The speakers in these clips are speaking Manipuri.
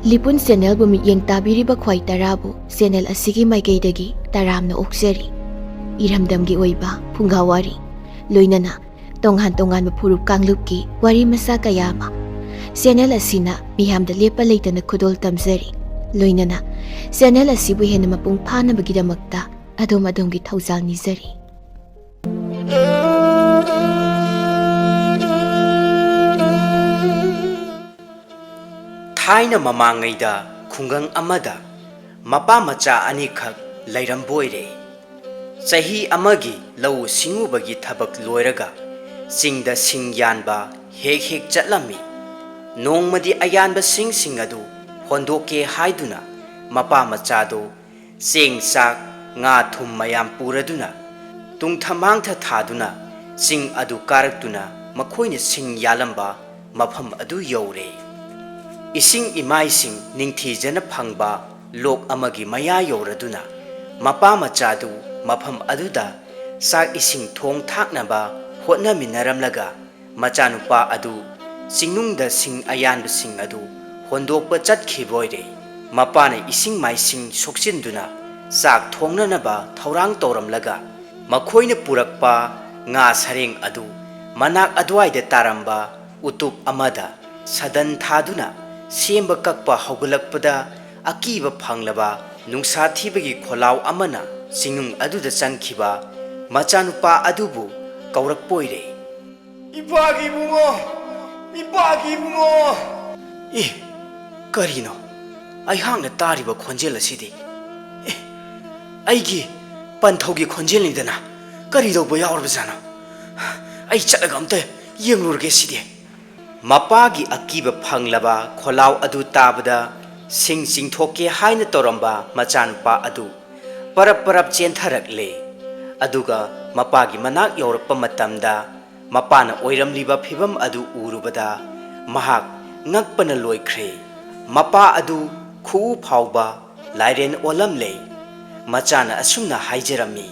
ꯂꯤꯄꯨꯟ ꯆꯦꯅꯦꯜꯕꯨ ꯃꯤꯠꯌꯦꯡ ꯇꯥꯕꯤꯔꯤꯕ ꯈ꯭ꯋꯥꯏ ꯇꯔꯥꯕꯨ ꯆꯦꯅꯦꯜ ꯑꯁꯤꯒꯤ ꯃꯥꯏꯀꯩꯗꯒꯤ ꯇꯔꯥꯝꯅ ꯑꯣꯛꯆꯔꯤ꯫ ꯏꯔꯝꯗꯝꯒꯤ ꯑꯣꯏꯕ ꯐꯨꯡꯒꯥꯋꯥꯔꯤ ꯂꯣꯏꯅꯅ ꯇꯣꯉꯥꯟ ꯇꯣꯉꯥꯟꯕ ꯐꯨꯔꯨꯞ ꯀꯥꯡꯂꯨꯞꯀꯤ ꯋꯥꯔꯤ ꯃꯆꯥ ꯀꯌꯥ ꯑꯃ ꯆꯦꯅꯦꯜ ꯑꯁꯤꯅ ꯃꯤꯌꯥꯝꯗ ꯂꯦꯞꯄ ꯂꯩꯇꯅ ꯈꯨꯗꯣꯜ ꯇꯝꯖꯔꯤ꯫ ꯂꯣꯏꯅꯅ ꯆꯦꯅꯦꯜ ꯑꯁꯤꯕꯨ ꯍꯦꯟꯅ ꯃꯄꯨꯡ ꯐꯥꯅꯕꯒꯤꯗꯃꯛꯇ ꯑꯗꯣꯝꯒꯤ ꯊꯧꯖꯥꯜ ꯅꯤꯖꯔꯤ꯫ ꯊꯥꯏꯅ ꯃꯃꯥꯡꯉꯩꯗ ꯈꯨꯡꯒꯪ ꯑꯃꯗ ꯃꯄꯥ ꯃꯆꯥ ꯑꯅꯤꯈꯛ ꯂꯩꯔꯝꯕꯣꯏꯔꯦ꯫ ꯆꯍꯤ ꯑꯃꯒꯤ ꯂꯧꯎ ꯁꯤꯡꯎꯕꯒꯤ ꯊꯕꯛ ꯂꯣꯏꯔꯒ ꯆꯤꯡꯗ ꯁꯤꯡ ꯌꯥꯟꯕ ꯍꯦꯛ ꯍꯦꯛ ꯆꯠꯂꯝꯃꯤ꯫ ꯅꯣꯡꯃꯗꯤ ꯑꯌꯥꯟꯕꯁꯤꯡ ꯑꯗꯨ ꯍꯣꯟꯗꯣꯛꯀꯦ ꯍꯥꯏꯗꯨꯅ ꯃꯄꯥ ꯃꯆꯥꯗꯣ ꯆꯦꯡ ꯆꯥꯛ ꯉꯥ ꯊꯨꯝ ꯃꯌꯥꯝ ꯄꯨꯔꯗꯨꯅ ꯇꯨꯡꯊ ꯃꯥꯡꯊ ꯊꯥꯗꯨꯅ ꯆꯤꯡ ꯑꯗꯨ ꯀꯥꯔꯛꯇꯨꯅ ꯃꯈꯣꯏꯅ ꯁꯤꯡ ꯌꯥꯜꯂꯝꯕ ꯃꯐꯝ ꯑꯗꯨ ꯌꯧꯔꯦ꯫ ꯏꯁꯤꯡ ꯏꯃꯥꯏꯁꯤꯡ ꯅꯤꯡꯊꯤꯖꯅ ꯐꯪꯕ ꯂꯣꯛ ꯑꯃꯒꯤ ꯃꯌꯥ ꯌꯧꯔꯗꯨꯅ ꯃꯄꯥ ꯃꯆꯥꯗꯨ ꯃꯐꯝ ꯑꯗꯨꯗ ꯆꯥꯛ ꯏꯁꯤꯡ ꯊꯣꯡ ꯊꯥꯛꯅꯕ ꯍꯣꯠꯅꯃꯤꯟꯅꯔꯝꯂꯒ ꯃꯆꯥꯅꯨꯄꯥ ꯑꯗꯨ ꯆꯤꯡꯅꯨꯡꯗ ꯁꯤꯡ ꯑꯌꯥꯟꯕꯁꯤꯡ ꯑꯗꯨ ꯍꯣꯟꯗꯣꯛꯄ ꯆꯠꯈꯤꯕꯣꯏꯔꯦ꯫ ꯃꯄꯥꯅ ꯏꯁꯤꯡ ꯃꯥꯏꯁꯤꯡ ꯁꯣꯛꯆꯤꯟꯗꯨꯅ ꯆꯥꯛ ꯊꯣꯡꯅꯅꯕ ꯊꯧꯔꯥꯡ ꯇꯧꯔꯝꯂꯒ ꯃꯈꯣꯏꯅ ꯄꯨꯔꯛꯄ ꯉꯥ ꯁꯔꯦꯡ ꯑꯗꯨ ꯃꯅꯥꯛ ꯑꯗꯨꯋꯥꯏꯗ ꯇꯥꯔꯝꯕ ꯎꯇꯨꯞ ꯑꯃꯗ ꯁꯗꯟ ꯊꯥꯗꯨꯅ ꯁꯦꯝꯕ ꯀꯛꯄ ꯍꯧꯒꯠꯂꯛꯄꯗ ꯑꯀꯤꯕ ꯐꯪꯂꯕ ꯅꯨꯡꯁꯥ ꯊꯤꯕꯒꯤ ꯈꯣꯜꯂꯥꯎ ꯑꯃꯅ ꯆꯤꯡꯅꯨꯡ ꯑꯗꯨꯗ ꯆꯪꯈꯤꯕ ꯃꯆꯥꯅꯨꯄꯥ ꯑꯗꯨꯕꯨ ꯀꯧꯔꯛꯄꯣꯏꯔꯦ꯫ ꯏꯄꯥꯒꯤ ꯏꯕꯨꯡꯉꯣ! ꯏꯄꯥꯒꯤ ꯏꯕꯨꯡꯉꯣ! ꯑꯦ, ꯀꯔꯤꯅꯣ ꯑꯩꯍꯥꯛꯅ ꯇꯥꯔꯤꯕ ꯈꯣꯟꯖꯦꯜ ꯑꯁꯤꯗꯤ? ꯑꯩꯒꯤ ꯄꯟꯊꯧꯒꯤ ꯈꯣꯟꯖꯦꯜꯅꯤꯗꯅ ꯀꯔꯤꯗꯧꯕ ꯌꯥꯎꯔꯕꯖꯥꯠꯅꯣ? ꯑꯩ ꯆꯠꯂꯒ ꯑꯝꯇ ꯌꯦꯡꯂꯨꯔꯒꯦ ꯁꯤꯗꯤ꯫ ꯃꯄꯥꯒꯤ ꯑꯀꯤꯕ ꯐꯪꯂꯕ ꯈꯣꯜꯂꯥꯎ ꯑꯗꯨ ꯇꯥꯕꯗ ꯁꯤꯡ ꯆꯤꯡꯊꯣꯛꯀꯦ ꯍꯥꯏꯅ ꯇꯧꯔꯝꯕ ꯃꯆꯥꯅꯨꯄꯥ ꯑꯗꯨ ꯄꯔꯞ ꯄꯔꯞ ꯆꯦꯟꯊꯔꯛꯂꯦ꯫ ꯑꯗꯨꯒ ꯃꯄꯥꯒꯤ ꯃꯅꯥꯛ ꯌꯧꯔꯛꯄ ꯃꯇꯝꯗ ꯃꯄꯥꯅ ꯑꯣꯏꯔꯝꯂꯤꯕ ꯐꯤꯕꯝ ꯑꯗꯨ ꯎꯔꯨꯕꯗ ꯃꯍꯥꯛ ꯉꯛꯄꯅ ꯂꯣꯏꯈ꯭ꯔꯦ꯫ ꯃꯄꯥ ꯑꯗꯨ ꯈꯨꯎ ꯐꯥꯎꯕ ꯂꯥꯏꯔꯦꯟ ꯑꯣꯜꯂꯝꯂꯦ꯫ ꯃꯆꯥꯅ ꯑꯁꯨꯝꯅ ꯍꯥꯏꯖꯔꯝꯃꯤ,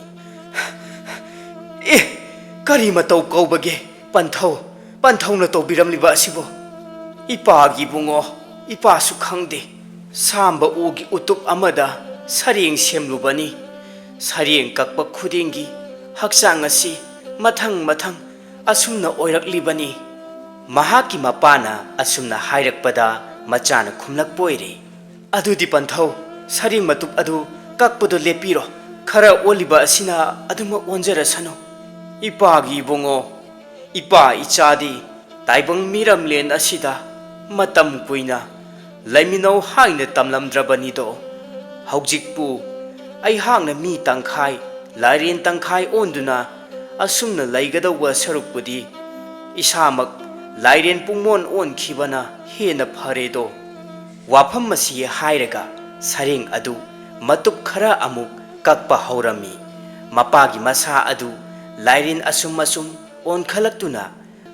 "ꯑꯦ, ꯀꯔꯤ ꯃꯇꯧ ꯀꯧꯕꯒꯦ ꯄꯟꯊꯧꯅ ꯇꯧꯕꯤꯔꯝꯂꯤꯕ ꯑꯁꯤꯕꯨ? ꯏꯄꯥꯒꯤ ꯏꯕꯨꯡꯉꯣ, ꯏꯄꯥꯁꯨ ꯈꯪꯗꯦ꯫ ꯁꯥꯝꯕ ꯎꯒꯤ ꯎꯇꯨꯞ ꯑꯃꯗ ꯁꯔꯦꯡ ꯁꯦꯝꯂꯨꯕꯅꯤ꯫ ꯁꯔꯦꯡ ꯀꯛꯄ ꯈꯨꯗꯤꯡꯒꯤ ꯍꯛꯆꯥꯡ ꯑꯁꯤ ꯃꯊꯪ ꯑꯁꯨꯝꯅ ꯑꯣꯏꯔꯛꯂꯤꯕꯅꯤ"꯫ ꯃꯍꯥꯛꯀꯤ ꯃꯄꯥꯅ ꯑꯁꯨꯝꯅ ꯍꯥꯏꯔꯛꯄꯗ ꯃꯆꯥꯅ ꯈꯨꯝꯂꯛꯄꯣꯏꯔꯦ, "ꯑꯗꯨꯗꯤ ꯄꯟꯊꯧ, ꯁꯔꯦꯡ ꯃꯇꯨꯞ ꯑꯗꯨ ꯀꯛꯄꯗꯣ ꯂꯦꯞꯄꯤꯔꯣ꯫ ꯈꯔ ꯑꯣꯜꯂꯤꯕ ꯑꯁꯤꯅ ꯑꯗꯨꯃꯛ ꯑꯣꯟꯖꯔꯁꯅꯨ꯫ ꯏꯄꯥꯒꯤ ꯏꯕꯨꯡꯉꯣ, ꯏꯄꯥ ꯏꯆꯥꯗꯤ ꯇꯥꯏꯕꯪ ꯃꯤꯔꯝꯂꯦꯟ ꯑꯁꯤꯗ ꯃꯇꯝ ꯀꯨꯏꯅ ꯂꯩꯃꯤꯟꯅꯧ ꯍꯥꯏꯅ ꯇꯝꯂꯝꯗ꯭ꯔꯕꯅꯤꯗꯣ꯫ ꯍꯧꯖꯤꯛꯄꯨ ꯑꯩꯍꯥꯛꯅ ꯃꯤ ꯇꯪꯈꯥꯏ ꯂꯥꯏꯔꯦꯟ ꯇꯪꯈꯥꯏ ꯑꯣꯟꯗꯨꯅ ꯑꯁꯨꯝꯅ ꯂꯩꯒꯗꯧꯕ ꯁꯔꯨꯛꯄꯨꯗꯤ ꯏꯁꯥꯃꯛ ꯂꯥꯏꯔꯦꯟ ꯄꯨꯡꯃꯣꯟ ꯑꯣꯟꯈꯤꯕꯅ ꯍꯦꯟꯅ ꯐꯔꯦꯗꯣ"꯫ ꯋꯥꯐꯝ ꯑꯁꯤ ꯍꯥꯏꯔꯒ ꯁꯔꯦꯡ ꯑꯗꯨ ꯃꯇꯨꯞ ꯈꯔ ꯑꯃꯨꯛ ꯀꯛꯄ ꯍꯧꯔꯝꯃꯤ꯫ ꯃꯄꯥꯒꯤ ꯃꯁꯥ ꯑꯗꯨ ꯂꯥꯏꯔꯦꯟ ꯑꯁꯨꯝ ꯑꯣꯟꯈꯠꯂꯛꯇꯨꯅ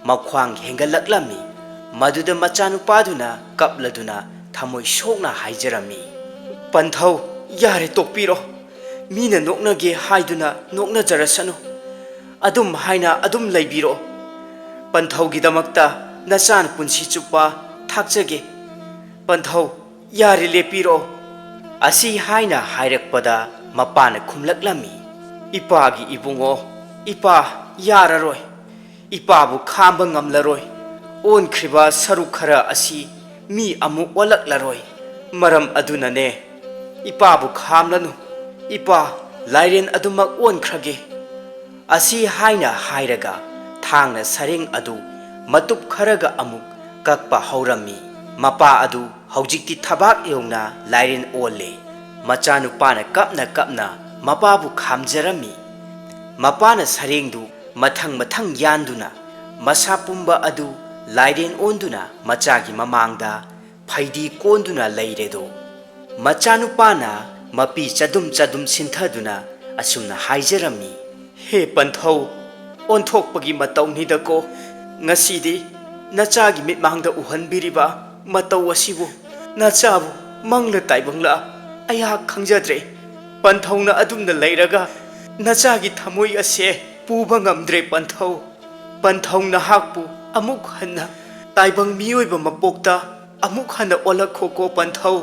ꯃꯈ꯭ꯋꯥꯡ ꯍꯦꯟꯒꯠꯂꯛꯂꯝꯃꯤ꯫ ꯃꯗꯨꯗ ꯃꯆꯥꯅꯨꯄꯥꯗꯨꯅ ꯀꯞꯂꯗꯨꯅ ꯊꯃꯣꯏ ꯁꯣꯛꯅ ꯍꯥꯏꯖꯔꯝꯃꯤ, "ꯄꯟꯊꯧ, ꯌꯥꯔꯦ ꯇꯣꯛꯄꯤꯔꯣ꯫ ꯃꯤꯅ ꯅꯣꯛꯅꯒꯦ ꯍꯥꯏꯗꯨꯅ ꯅꯣꯛꯅꯖꯔꯁꯅꯨ꯫ ꯑꯗꯨꯝ ꯍꯥꯏꯅ ꯑꯗꯨꯝ ꯂꯩꯕꯤꯔꯣ꯫ ꯄꯟꯊꯧꯒꯤꯗꯃꯛꯇ ꯅꯆꯥꯅ ꯄꯨꯟꯁꯤ ꯆꯨꯞꯄ ꯊꯥꯛꯆꯒꯦ꯫ ꯄꯟꯊꯧ, ꯌꯥꯔꯦ ꯂꯦꯞꯄꯤꯔꯣ"꯫ ꯑꯁꯤ ꯍꯥꯏꯅ ꯍꯥꯏꯔꯛꯄꯗ ꯃꯄꯥꯅ ꯈꯨꯝꯂꯛꯂꯝꯃꯤ, "ꯏꯄꯥꯒꯤ ꯏꯕꯨꯡꯉꯣ, ꯏꯄꯥ ꯌꯥꯔꯔꯣꯏ꯫ ꯏꯄꯥꯕꯨ ꯈꯥꯝꯕ ꯉꯝꯂꯔꯣꯏ꯫ ꯑꯣꯟꯈ꯭ꯔꯤꯕ ꯁꯔꯨꯛ ꯈꯔ ꯑꯁꯤ ꯃꯤ ꯑꯃꯨꯛ ꯑꯣꯜꯂꯛꯂꯔꯣꯏ꯫ ꯃꯔꯝ ꯑꯗꯨꯅꯅꯦ, ꯏꯄꯥꯕꯨ ꯈꯥꯝꯂꯅꯨ꯫ ꯏꯄꯥ ꯂꯥꯏꯔꯦꯟ ꯑꯗꯨꯃꯛ ꯑꯣꯟꯈ꯭ꯔꯒꯦ"꯫ ꯑꯁꯤ ꯍꯥꯏꯅ ꯍꯥꯏꯔꯒ ꯊꯥꯡꯅ ꯁꯔꯦꯡ ꯑꯗꯨ ꯃꯇꯨꯞ ꯈꯔꯒ ꯑꯃꯨꯛ ꯀꯛꯄ ꯍꯧꯔꯝꯃꯤ꯫ ꯃꯄꯥ ꯑꯗꯨ ꯍꯧꯖꯤꯛꯇꯤ ꯊꯕꯥꯛ ꯌꯧꯅ ꯂꯥꯏꯔꯦꯟ ꯑꯣꯜꯂꯦ꯫ ꯃꯆꯥꯅꯨꯄꯥꯅ ꯀꯞꯅ ꯃꯄꯥꯕꯨ ꯈꯥꯝꯖꯔꯝꯃꯤ꯫ ꯃꯄꯥꯅ ꯁꯔꯦꯡꯗꯨ ꯃꯊꯪ ꯌꯥꯟꯗꯨꯅ ꯃꯁꯥ ꯄꯨꯝꯕ ꯑꯗꯨ ꯂꯥꯏꯔꯦꯟ ꯑꯣꯟꯗꯨꯅ ꯃꯆꯥꯒꯤ ꯃꯃꯥꯡꯗ ꯐꯩꯗꯤ ꯀꯣꯟꯗꯨꯅ ꯂꯩꯔꯦꯗꯣ꯫ ꯃꯆꯥꯅꯨꯄꯥꯅ ꯃꯄꯤ ꯆꯗꯨꯝ ꯁꯤꯟꯊꯗꯨꯅ ꯑꯁꯨꯝꯅ ꯍꯥꯏꯖꯔꯝꯃꯤ, "ꯍꯦ ꯄꯟꯊꯧ, ꯑꯣꯟꯊꯣꯛꯄꯒꯤ ꯃꯇꯧꯅꯤꯗꯀꯣ꯫ ꯉꯁꯤꯗꯤ ꯅꯆꯥꯒꯤ ꯃꯤꯠꯃꯥꯡꯗ ꯎꯍꯟꯕꯤꯔꯤꯕ ꯃꯇꯧ ꯑꯁꯤꯕꯨ ꯅꯆꯥꯕꯨ ꯃꯪꯂ ꯇꯥꯏꯕꯪꯂ ꯑꯩꯍꯥꯛ ꯈꯪꯖꯗ꯭ꯔꯦ꯫ ꯄꯟꯊꯧꯅ ꯑꯗꯨꯝꯅ ꯂꯩꯔꯒ ꯅꯆꯥꯒꯤ ꯊꯃꯣꯏ ꯑꯁꯦ ꯄꯨꯕ ꯉꯝꯗ꯭ꯔꯦ ꯄꯟꯊꯧ꯫ ꯄꯟꯊꯧ ꯅꯍꯥꯛꯄꯨ ꯑꯃꯨꯛ ꯍꯟꯅ ꯇꯥꯏꯕꯪ ꯃꯤꯑꯣꯏꯕ ꯃꯄꯣꯛꯇ ꯑꯃꯨꯛ ꯍꯟꯅ ꯑꯣꯜꯂꯛꯈꯣꯀꯣ ꯄꯟꯊꯧ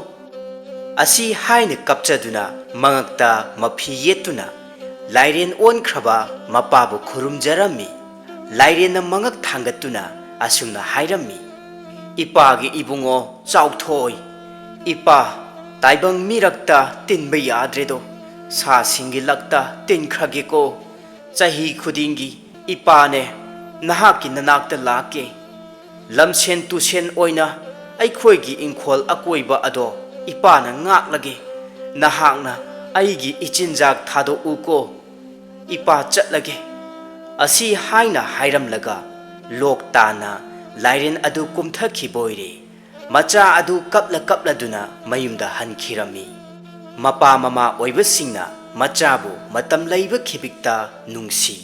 ꯑꯁꯤ ꯍꯥꯏꯅ ꯀꯞꯆꯗꯨꯅ ꯃꯉꯛꯇ ꯃꯐꯤ ꯌꯦꯠꯇꯨꯅ ꯂꯥꯏꯔꯦꯟ ꯑꯣꯟꯈ꯭ꯔꯕ ꯃꯄꯥꯕꯨ ꯈꯨꯔꯨꯝꯖꯔꯝꯃꯤ ꯂꯥꯏꯔꯦꯟꯅ ꯃꯉꯛ ꯊꯥꯡꯒꯠꯇꯨꯅ ꯑꯁꯨꯝꯅ ꯍꯥꯏꯔꯝꯃꯤ ꯏꯄꯥꯒꯤ ꯏꯕꯨꯡꯉꯣ ꯆꯥꯎꯊꯣꯏ ꯏꯄꯥ ꯇꯥꯏꯕꯪ ꯃꯤꯔꯛꯇ ꯇꯤꯟꯕ ꯌꯥꯗ꯭ꯔꯦꯗꯣ ꯁꯥꯁꯤꯡꯒꯤ ꯂꯛꯇ ꯇꯤꯟꯈ꯭ꯔꯒꯦꯀꯣ ꯆꯍꯤ ꯈꯨꯗꯤꯡꯒꯤ ꯏꯄꯥꯅꯦ ꯅꯍꯥꯛꯀꯤ ꯅꯅꯥꯛꯇ ꯂꯥꯛꯀꯦ ꯂꯝꯁꯦꯟ ꯇꯨꯁꯦꯟ ꯑꯣꯏꯅ ꯑꯩꯈꯣꯏꯒꯤ ꯏꯪꯈꯣꯜ ꯑꯀꯣꯏꯕ ꯑꯗꯣ ꯏꯄꯥꯅ ꯉꯥꯛꯂꯒꯦ ꯅꯍꯥꯛꯅ ꯑꯩꯒꯤ ꯏꯆꯤꯟꯖꯥꯛ ꯊꯥꯗꯣꯛꯎꯀꯣ ꯏꯄꯥ ꯆꯠꯂꯒꯦ ꯑꯁꯤ ꯍꯥꯏꯅ ꯍꯥꯏꯔꯝꯂꯒ ꯂꯣꯛ ꯇꯥꯅ ꯂꯥꯏꯔꯦꯟ ꯑꯗꯨ ꯀꯨꯝꯊꯈꯤꯕ ꯑꯣꯏꯔꯦ ꯃꯆꯥ ꯑꯗꯨ ꯀꯞꯂ ꯀꯞꯂꯗꯨꯅ ꯃꯌꯨꯝꯗ ꯍꯟꯈꯤꯔꯝꯃꯤ ꯃꯄꯥ ꯃꯃꯥ ꯑꯣꯏꯕꯁꯤꯡꯅ ꯃꯆꯥꯕꯨ ꯃꯇꯝ ꯂꯩꯕ ꯈꯤꯕꯤꯛꯇ ꯅꯨꯡꯁꯤ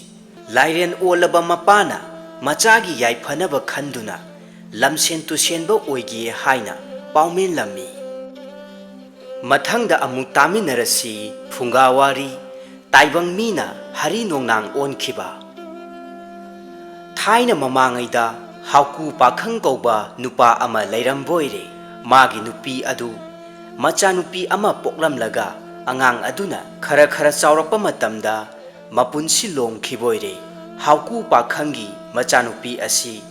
ꯂꯥꯏꯔꯦꯟ ꯑꯣꯜꯂꯕ ꯃꯄꯥꯅ ꯃꯆꯥꯒꯤ ꯌꯥꯏꯐꯅꯕ ꯈꯟꯗꯨꯅ ꯂꯝꯁꯦꯟ ꯇꯨꯁꯦꯟꯕ ꯑꯣꯏꯒꯦ ꯍꯥꯏꯅ ꯄꯥꯎꯃꯦꯟꯂꯝꯃꯤ ꯃꯊꯪꯗ ꯑꯃꯨꯛ ꯇꯥꯃꯤꯟꯅꯔꯁꯤ ꯐꯨꯡꯒꯥꯋꯥꯔꯤ ꯇꯥꯏꯕꯪ ꯃꯤꯅ ꯍꯔꯤ ꯅꯣꯡꯅꯥꯡ ꯑꯣꯟꯈꯤꯕ ꯊꯥꯏꯅ ꯃꯃꯥꯡꯉꯩꯗ ꯍꯥꯎꯀꯨ ꯄꯥꯈꯪ ꯀꯧꯕ ꯅꯨꯄꯥ ꯑꯃ ꯂꯩꯔꯝꯕ ꯑꯣꯏꯔꯦ ꯃꯥꯒꯤ ꯅꯨꯄꯤ ꯑꯗꯨ ꯃꯆꯥꯅꯨꯄꯤ ꯑꯃ ꯄꯣꯛꯂꯝꯂꯒ ꯑꯉꯥꯡ ꯑꯗꯨꯅ ꯈꯔ ꯈꯔ ꯆꯥꯎꯔꯛꯄ ꯃꯇꯝꯗ ꯃꯄꯨꯟꯁꯤ ꯂꯣꯡꯈꯤꯕ ꯑꯣꯏꯔꯦ ꯍꯥꯎꯀꯨ ꯄꯥꯈꯪꯒꯤ ꯃꯆꯥꯅꯨꯄꯤ ꯑꯁꯤ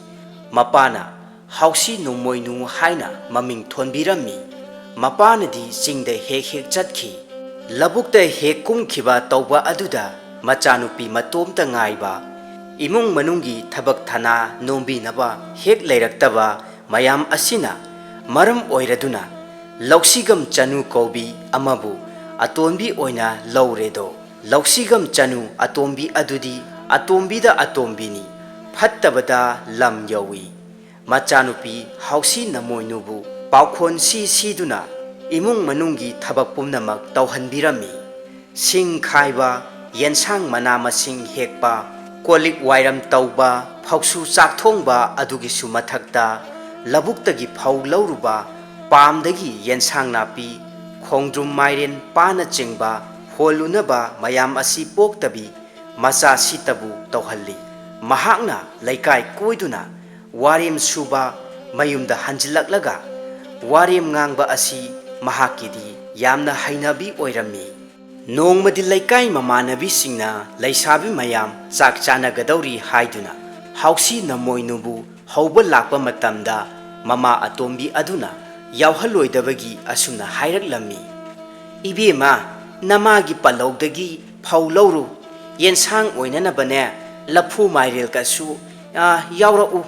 ꯃꯄꯥꯅ ꯍꯥꯎꯁꯤ ꯅꯣꯡꯃꯣꯏꯅꯨ ꯍꯥꯏꯅ ꯃꯃꯤꯡ ꯊꯣꯟꯕꯤꯔꯝꯃꯤ ꯃꯄꯥꯅꯗꯤ ꯆꯤꯡꯗ ꯍꯦꯛ ꯍꯦꯛ ꯆꯠꯈꯤ ꯂꯧꯕꯨꯛꯇ ꯍꯦꯛ ꯀꯨꯝꯈꯤꯕ ꯇꯧꯕ ꯑꯗꯨꯗ ꯃꯆꯥꯅꯨꯄꯤ ꯃꯇꯣꯝꯇ ꯉꯥꯏꯕ ꯏꯃꯨꯡ ꯃꯅꯨꯡꯒꯤ ꯊꯕꯛ ꯊꯅꯥ ꯅꯣꯝꯕꯤꯅꯕ ꯍꯦꯛ ꯂꯩꯔꯛꯇꯕ ꯃꯌꯥꯝ ꯑꯁꯤꯅ ꯃꯔꯝ ꯑꯣꯏꯔꯗꯨꯅ ꯂꯧꯁꯤꯒꯝ ꯆꯅꯨ ꯀꯧꯕꯤ ꯑꯃꯕꯨ ꯑꯇꯣꯟꯕꯤ ꯑꯣꯏꯅ ꯂꯧꯔꯦꯗꯣ ꯂꯧꯁꯤꯒꯝ ꯆꯅꯨ ꯑꯇꯣꯝꯕꯤ ꯑꯗꯨꯗꯤ ꯑꯇꯣꯝꯕꯤꯗ ꯑꯇꯣꯝꯕꯤꯅꯤ ꯐꯠꯇꯕꯗ ꯂꯝ ꯌꯧꯏ ꯃꯆꯥꯅꯨꯄꯤ ꯍꯥꯎꯁꯤ ꯅꯃꯣꯏꯅꯨꯕꯨ ꯄꯥꯎꯈꯣꯟ ꯁꯤꯗꯨꯅ ꯏꯃꯨꯡ ꯃꯅꯨꯡꯒꯤ ꯊꯕꯛ ꯄꯨꯝꯅꯃꯛ ꯇꯧꯍꯟꯕꯤꯔꯝꯃꯤ ꯁꯤꯡ ꯈꯥꯏꯕ ꯌꯦꯟꯁꯥꯡ ꯃꯅꯥ ꯃꯁꯤꯡ ꯍꯦꯛꯄ ꯀꯣꯜꯂꯤꯛ ꯋꯥꯏꯔꯝ ꯇꯧꯕ ꯐꯧꯁꯨ ꯆꯥꯛꯊꯣꯡꯕ ꯑꯗꯨꯒꯤꯁꯨ ꯃꯊꯛꯇ ꯂꯧꯕꯨꯛꯇꯒꯤ ꯐꯧ ꯂꯧꯔꯨꯕ ꯄꯥꯝꯗꯒꯤ ꯌꯦꯟꯁꯥꯡ ꯅꯥꯄꯤ ꯈꯣꯡꯗ꯭ꯔꯨꯝ ꯃꯥꯏꯔꯦꯟ ꯄꯥꯅꯆꯤꯡꯕ ꯍꯣꯜꯂꯨꯅꯕ ꯃꯌꯥꯝ ꯑꯁꯤ ꯄꯣꯛꯇꯕꯤ ꯃꯆꯥ ꯁꯤꯇꯕꯨ ꯇꯧꯍꯜꯂꯤ ꯃꯍꯥꯛꯅ ꯂꯩꯀꯥꯏ ꯀꯣꯏꯗꯨꯅ ꯋꯥꯔꯦꯝ ꯁꯨꯕ ꯃꯌꯨꯝꯗ ꯍꯟꯖꯤꯜꯂꯛꯂꯒ ꯋꯥꯔꯦꯝ ꯉꯥꯡꯕ ꯑꯁꯤ ꯃꯍꯥꯛꯀꯤꯗꯤ ꯌꯥꯝꯅ ꯍꯩꯅꯕꯤ ꯑꯣꯏꯔꯝꯃꯤ ꯅꯣꯡꯃꯗꯤ ꯂꯩꯀꯥꯏ ꯃꯃꯥꯟꯅꯕꯤꯁꯤꯡꯅ ꯂꯩꯁꯥꯕꯤ ꯃꯌꯥꯝ ꯆꯥꯛ ꯆꯥꯅꯒꯗꯧꯔꯤ ꯍꯥꯏꯗꯨꯅ ꯍꯥꯎꯁꯤ ꯅꯃꯣꯏꯅꯨꯕꯨ ꯍꯧꯕ ꯂꯥꯛꯄ ꯃꯇꯝꯗ ꯃꯃꯥ ꯑꯇꯣꯝꯕꯤ ꯑꯗꯨꯅ ꯌꯥꯎꯍꯜꯂꯣꯏꯗꯕꯒꯤ ꯑꯁꯨꯝꯅ ꯍꯥꯏꯔꯛꯂꯝꯃꯤ ꯏꯕꯦꯝꯃ ꯅꯃꯥꯒꯤ ꯄꯜꯂꯧꯗꯒꯤ ꯐꯧ ꯂꯧꯔꯨ ꯌꯦꯟꯁꯥꯡ ꯑꯣꯏꯅꯅꯕꯅꯦ ꯂꯐꯨ ꯃꯥꯏꯔꯦꯜꯒꯁꯨ ꯌꯥꯎꯔꯛꯎ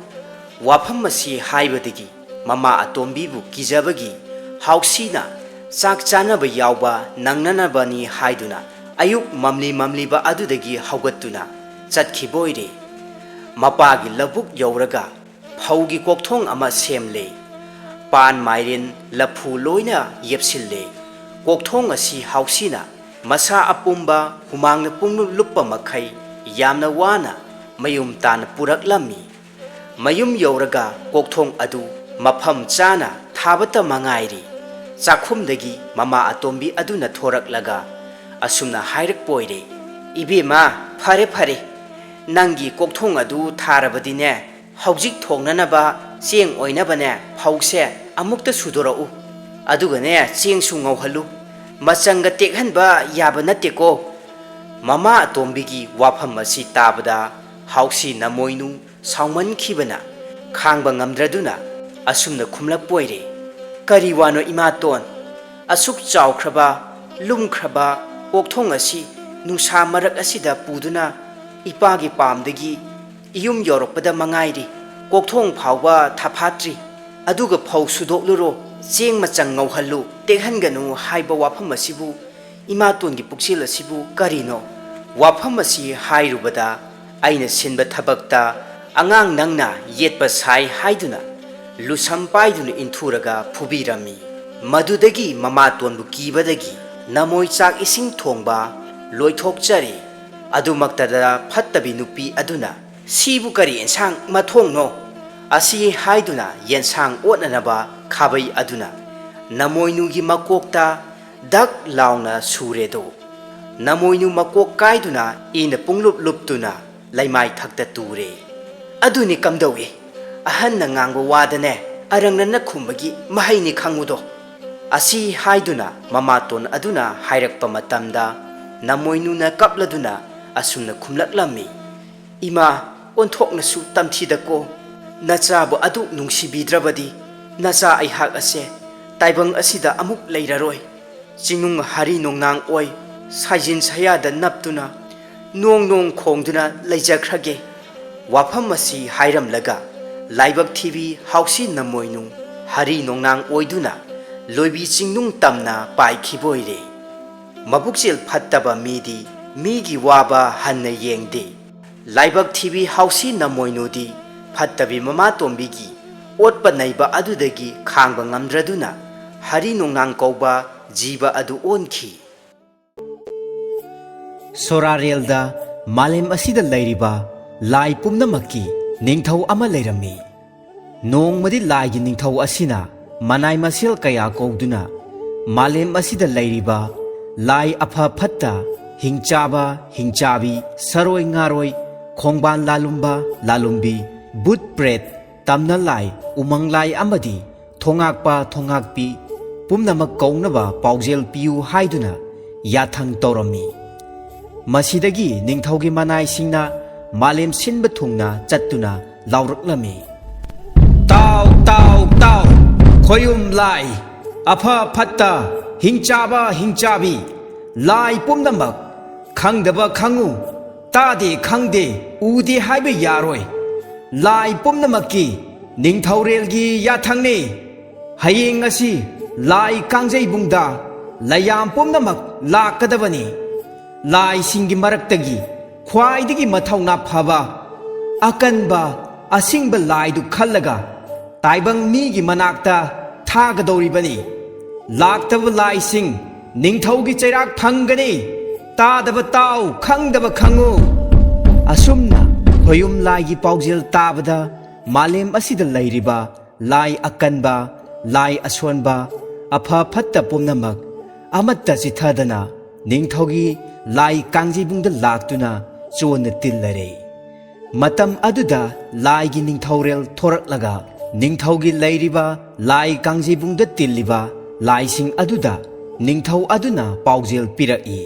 ꯋꯥꯐꯝ ꯑꯁꯤ ꯍꯥꯏꯕꯗꯒꯤ ꯃꯃꯥ ꯑꯇꯣꯝꯕꯤꯕꯨ ꯀꯤꯖꯕꯒꯤ ꯍꯥꯎꯁꯤꯅ ꯆꯥꯛ ꯆꯥꯅꯕ ꯌꯥꯎꯕ ꯅꯪꯅꯅꯕꯅꯤ ꯍꯥꯏꯗꯨꯅ ꯑꯌꯨꯛ ꯃꯝꯂꯤꯕ ꯑꯗꯨꯗꯒꯤ ꯍꯧꯒꯠꯇꯨꯅ ꯆꯠꯈꯤꯕ ꯑꯣꯏꯔꯦ ꯃꯄꯥꯒꯤ ꯂꯧꯕꯨꯛ ꯌꯧꯔꯒ ꯐꯧꯒꯤ ꯀꯣꯛꯊꯣꯡ ꯑꯃ ꯁꯦꯝꯂꯦ ꯄꯥꯟ ꯃꯥꯏꯔꯦꯟ ꯂꯐꯨ ꯂꯣꯏꯅ ꯌꯦꯞꯁꯤꯜꯂꯦ ꯀꯣꯛꯊꯣꯡ ꯑꯁꯤ ꯍꯥꯎꯁꯤꯅ ꯃꯁꯥ ꯑꯄꯨꯝꯕ ꯍꯨꯃꯥꯡꯅ ꯄꯨꯡꯂꯨꯞ ꯂꯨꯞꯄ ꯃꯈꯩ ꯌꯥꯝꯅ ꯋꯥꯅ ꯃꯌꯨꯝ ꯇꯥꯅ ꯄꯨꯔꯛꯂꯝꯃꯤ ꯃꯌꯨꯝ ꯌꯧꯔꯒ ꯀꯣꯛꯊꯣꯡ ꯑꯗꯨ ꯃꯐꯝ ꯆꯥꯅ ꯊꯥꯕꯇ ꯃꯉꯥꯏꯔꯤ ꯆꯥꯛꯈꯨꯝꯗꯒꯤ ꯃꯃꯥ ꯑꯇꯣꯝꯕꯤ ꯑꯗꯨꯅ ꯊꯣꯔꯛꯂꯒ ꯑꯁꯨꯝꯅ ꯍꯥꯏꯔꯛꯄ ꯑꯣꯏꯔꯦ ꯏꯕꯦꯝꯃ ꯐꯔꯦ ꯅꯪꯒꯤ ꯀꯣꯛꯊꯣꯡ ꯑꯗꯨ ꯊꯥꯔꯕꯗꯤꯅꯦ ꯍꯧꯖꯤꯛ ꯊꯣꯡꯅꯅꯕ ꯆꯦꯡ ꯑꯣꯏꯅꯕꯅꯦ ꯐꯧꯁꯦ ꯑꯃꯨꯛꯇ ꯁꯨꯗꯣꯔꯛꯎ ꯑꯗꯨꯒꯅꯦ ꯆꯦꯡꯁꯨ ꯉꯧꯍꯜꯂꯨ ꯃꯆꯪꯒ ꯇꯦꯛꯍꯟꯕ ꯌꯥꯕ ꯅꯠꯇꯦꯀꯣ ꯃꯃꯥ ꯑꯇꯣꯝꯕꯤꯒꯤ ꯋꯥꯐꯝ ꯑꯁꯤ ꯇꯥꯕꯗ ꯍꯥꯎꯁꯤ ꯅꯃꯣꯏꯅꯨ ꯁꯥꯎꯃꯟꯈꯤꯕꯅ ꯈꯥꯡꯕ ꯉꯝꯗ꯭ꯔꯗꯨꯅ ꯑꯁꯨꯝꯅ ꯈꯨꯝꯂꯛꯄ ꯑꯣꯏꯔꯦ ꯀꯔꯤ ꯋꯥꯅꯣ ꯏꯃꯥꯇꯣꯟ ꯑꯁꯨꯛ ꯆꯥꯎꯈ꯭ꯔꯕ ꯂꯨꯝꯈ꯭ꯔꯕ ꯀꯣꯛꯊꯣꯡ ꯑꯁꯤ ꯅꯨꯡꯁꯥ ꯃꯔꯛ ꯑꯁꯤꯗ ꯄꯨꯗꯨꯅ ꯏꯄꯥꯒꯤ ꯄꯥꯝꯗꯒꯤ ꯏꯌꯨꯝ ꯌꯧꯔꯛꯄꯗ ꯃꯉꯥꯏꯔꯤ ꯀꯣꯛꯊꯣꯡ ꯐꯥꯎꯕ ꯊꯥꯐꯥꯠꯇ꯭ꯔꯤ ꯑꯗꯨꯒ ꯐꯧ ꯁꯨꯗꯣꯛꯂꯨꯔꯣ ꯆꯦꯡ ꯃꯆꯪ ꯉꯧꯍꯜꯂꯨ ꯇꯦꯛꯍꯟꯒꯅꯨ ꯍꯥꯏꯕ ꯋꯥꯐꯝ ꯑꯁꯤꯕꯨ ꯏꯃꯥꯇꯣꯟꯒꯤ ꯄꯨꯛꯆꯦꯜ ꯑꯁꯤꯕꯨ ꯀꯔꯤꯅꯣ ꯋꯥꯐꯝ ꯑꯁꯤ ꯍꯥꯏꯔꯨꯕꯗ ꯑꯩꯅ ꯁꯤꯟꯕ ꯊꯕꯛꯇ ꯑꯉꯥꯡ ꯅꯪꯅ ꯌꯦꯠꯄ ꯁꯥꯏ ꯍꯥꯏꯗꯨꯅ ꯂꯨꯁꯝ ꯄꯥꯏꯗꯨꯅ ꯏꯟꯊꯨꯔꯒ ꯐꯨꯕꯤꯔꯝꯃꯤ ꯃꯗꯨꯗꯒꯤ ꯃꯃꯥꯇꯣꯟꯕꯨ ꯀꯤꯕꯗꯒꯤ ꯅꯃꯣꯏ ꯆꯥꯛ ꯏꯁꯤꯡ ꯊꯣꯡꯕ ꯂꯣꯏꯊꯣꯛꯆꯔꯦ ꯑꯗꯨꯃꯛꯇꯗ ꯐꯠꯇꯕꯤ ꯅꯨꯄꯤ ꯑꯗꯨꯅ ꯁꯤꯕꯨ ꯀꯔꯤ ꯌꯦꯟꯁꯥꯡ ꯃꯊꯣꯡꯅꯣ ꯑꯁꯤ ꯍꯥꯏꯗꯨꯅ ꯌꯦꯟꯁꯥꯡ ꯑꯣꯠꯅꯅꯕ ꯈꯥꯕꯩ ꯑꯗꯨꯅ ꯅꯃꯣꯏꯅꯨꯒꯤ ꯃꯀꯣꯛꯇ ꯗꯛ ꯂꯥꯎꯅ ꯁꯨꯔꯦꯗꯣ ꯅꯃꯣꯏꯅꯨ ꯃꯀꯣꯛ ꯀꯥꯏꯗꯨꯅ ꯏꯅ ꯄꯨꯡꯂꯨꯞ ꯂꯨꯞꯇꯨꯅ ꯂꯩꯃꯥꯏ ꯊꯛꯇ ꯇꯨꯔꯦ ꯑꯗꯨꯅꯤ ꯀꯝꯗꯧꯏ ꯑꯍꯟꯅ ꯉꯥꯡꯕ ꯋꯥꯗꯅꯦ arangna khumagi mahaini khangudo asi haiduna mamaton aduna hairakpa matamda namoinuna kapladuna asumna khumlaklami ima onthokna su tamthidako nachabu adu nungsibidrabadi nacha aihak ase taibang asida amuk leiraroi chingung hari nongnang oi sajin sayada naptuna nong khongduna leijakrage wafam asi hairamlaga laibak thibi hausi namoinu hari nongnang oiduna loibi chingnung tamna paikhiboire mabukchel phattaba midi migi waba hanna yengde laibak thibi hausi namoinudi phattabi mama tombigi otpa naiba adudagi khangba ngamdraduna hari nongnang kauba jiba adu onki Sorarelda malem asida leiriba lai pumnamaki ningthau ama leirami nongmadi laigi ningthau asina manai masel kaya kouduna malem asida leiriba lai apha phatta hingchaba hingchabi saroi ngaroi khongban lalumba lalumbi but pret tamna lai umang lai amadi thongakpa thongakpi pumnamak kaunaba paujel piu haiduna yathang torami Masidagi ningthaugi manai singna malem sinba thungna chattuna lauraklami Tau tau tau khoyum lai apha phatta hingchaba hingchabi lai pumnamak khangdaba khangu tade khangde udi haibe yaroi lai pumnamakki ningthaurelgi yathangne hayeng asi lai kangjei bungda layam pumnamak lakadabani Lai singi maraktagi khwaidagi mathawna phaba akanba asingba lai du khallaga taibang migi manakta thagadoribani laktaba lai sing ningthaugi chairak phangani tadaba tau khangdaba khangu asumna khoyum lai gi paujel tabada malem asida leiriba lai akanba lai aswanba apha phatta pumnamak amatta chithadana ningthaugi lai kangjibungda laktuna chona tillare matam aduda lai gi ningthaurel thoraklaga ningthaugi leiriba lai kangjibungda tilliba lai sing aduda ningthau aduna paujel pirai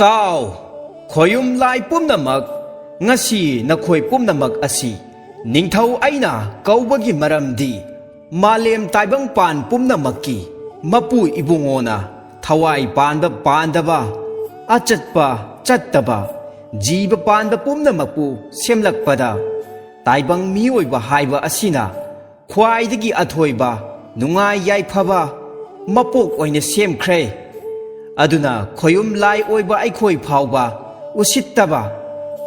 tau khoyum lai pumnamak ngasi nakhoi pumnamak asi ningthau aina kaubagi maramdi malem taibang pan pumnamakki mapu ibungona thawai panba pandaba achatpa chattaba jiba panda pumnamapu semlakpada taibang mioiba haiba asina khwaidagi athoiba nungai yaifaba mapok oina semkhre aduna khoyum lai oiba aikhoi phauba usittaba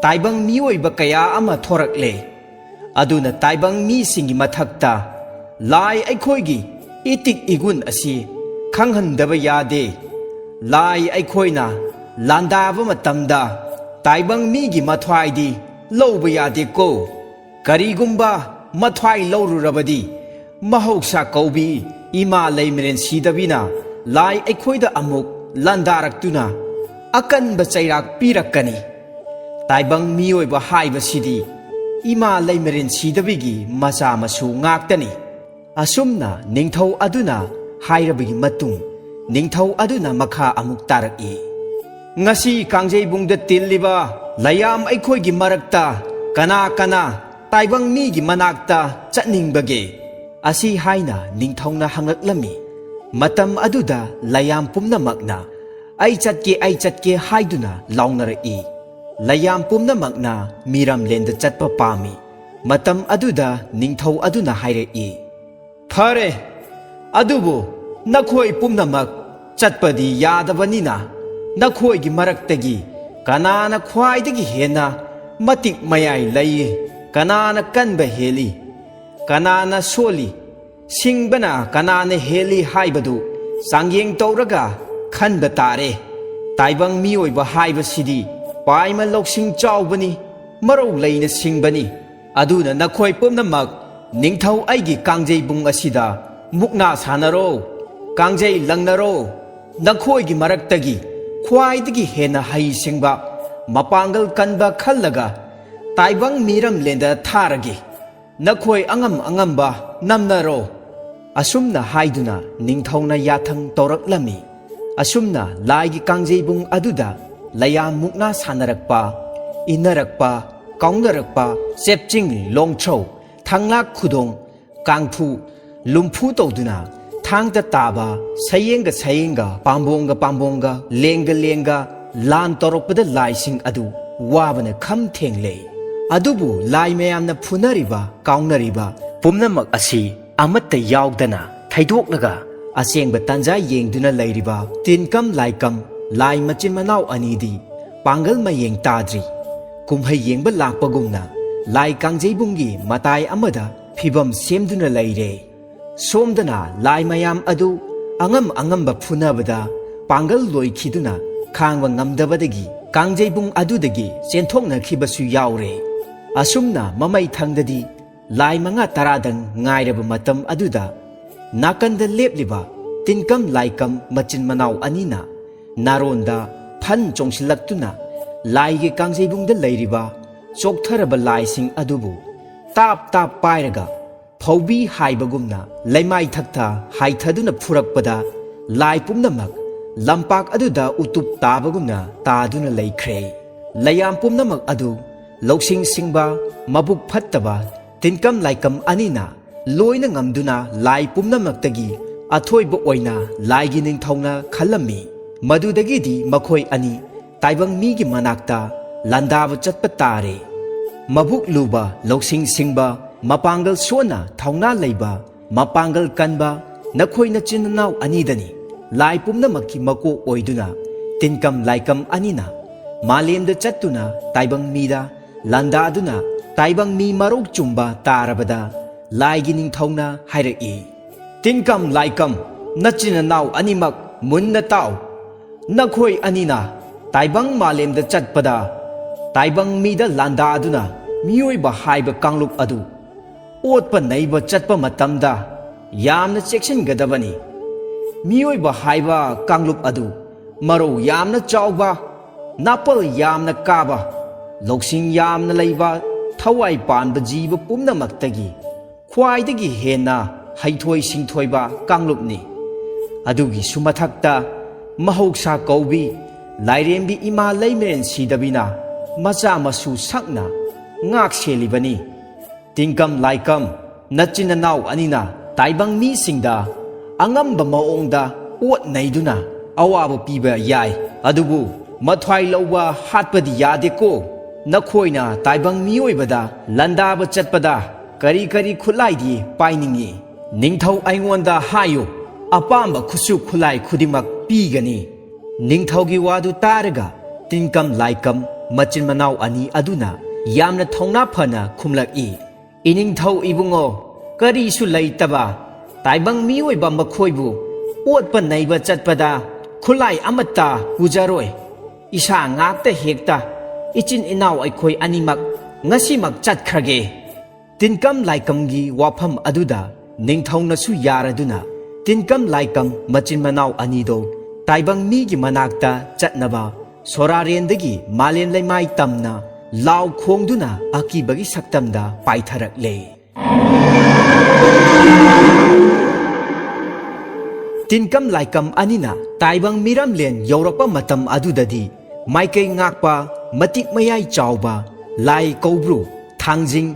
taibang mioiba kaya ama thorakle aduna taibang mi singi mathakta lai aikhoigi itik igun asi khanghandaba yade lai aikhoina landaba matamda taibang migi mathwaidi louba yade ko karigumba mathwai loururabadi mahoksa kaubi ima leimren sidabina lai aikhoida amuk landaraktuna akanba chairak pirakani taibang mioiba haiba sidi ima leimren sidabigi macha masu ngaktani asumna ningthau aduna hairabigi matung ningthau aduna makha amuk taraki ngasi kangjebungda tilliba layam aikhoigi marakta kana kana taibang migi manakta chatningbage asi haina ningthauna hangaklami matam aduda layam pumnamakna ai chatke haiduna laungarai layam pumnamakna miram lenda chatpa pami matam aduda ningthau aduna hairai phare adubu nakhoi pumnamak chatpadi yadabanina nakhoi maraktagi kanana khwaidagi hena matik mayai lai kanana kanba heli kanana soli singbana kanana heli haibadu sangyeng tauraga khanba tare taibang mioiba haiba sidi paima loksing chawbani marau leina singbani aduna nakhoi pumnamak ningthau aigi kangjei bung asida mukna sanaro kangjei langnaro nakhoi maraktagi khwaidagi hena hai singba mapangal kanba khallaga taibang miram lenda tharagi Nakhoi angamba namnaro Asumna haiduna ningthongna yathang toraklami Asumna laigi kangjebung aduda layam mukna sanarakpa inarakpa kaungnarakpa sepching longchau thanglak khudong kangphu lumphu tawduna thangta taba sayenga pambonga lenga lan torokpada laising adu wabana kham thengle adubu lai mayamna phunariba kaungnariba pumnamak asi amatta yaudana thaidoknaga asengba tanja yengduna leiriba tinkam laikam lai machin manau anidi pangal mayeng tadri kumhai yengba lakpagumna lai kangjebungi matai amada phibam semduna leire somdana lai mayam adu angamba phunabada pangal loikhiduna khangwa ngamdabadagi kangjebung adudagi senthokna khibasu yaure asumna mamai thangdadi lai manga taradang ngairaba matam aduda nakanda lepliba tinkam laikam machin manau anina naronda phan chongsilaktuna laige kangjebungda leiriba choktaraba laising adubu tap pairaga phaubi haibagumna laimai thakta haithaduna phurakpada lai pumnamak lampak aduda utup tabagumna taduna leikhre layam pumnamak adu loksing singba mabuk phattaba tinkam laikam anina loina ngamduna lai pumnamaktagi athoiba oina laigi ningthongna khalami madudagidi makhoi ani taibang migi manakta landaba chatpa tare mabuk luba loksing singba mapangal sona thongna leiba mapangal kanba nakhoina chinnaw anidani lai pumnamakki mako oiduna tinkam laikam anina malemda chattuna taibang mida landaduna taibang mi marok chumba tarabada laigi ningthongna hairaki tinkam laikam nachina naw animak munna taw nakhoi anina taibang malemda chatpada taibang mida landaduna miyoiba haiba kanglup adu otpa naiba chatpa matamda yamna cheksingadabani miyoiba haiba kanglup adu maro yamna chawba napal yamna kaba loksing yamna leiba thawai panba jiba pumnamaktagi khwaidagi hena haithoi singthoiba kanglupni adugi sumathakta mahoksa kaubi lairembi ima leimeren sidabina macha masu sakna ngak selibani tinkam laikam nachina naw anina taibang mi singda angamba maongda ot naiduna awaba piba yai adubu mathwai lawwa hatpadi yade ko nakhoina taibang miyoibada landaba chatpada kari khulai painingi ningthau aingonda hayo apamba khusu khulai khudimak pigani ningthaugi wadu taraga tinkam laikam machin manau ani aduna yamna thongna phana khumlaki iningthau ibungo kari su laitaba taibang miyoiba makhoibu otpa naiba chatpada khulai amata pujaroi isa ngakta hekta ichin inaw aikhoi animak ngasimak chatkrage tinkam laikamgi wafam aduda ningthongnasu yaraduna tinkam laikam machin manau anido taibang migi manakta chatnaba sorarendagi malen laimai tamna law khongduna akibagi saktamda paitharakle tinkam laikam anina taibang miramlen yorapa matam adudadi maikai ngakpa matik mayai chawba lai koubru thangjing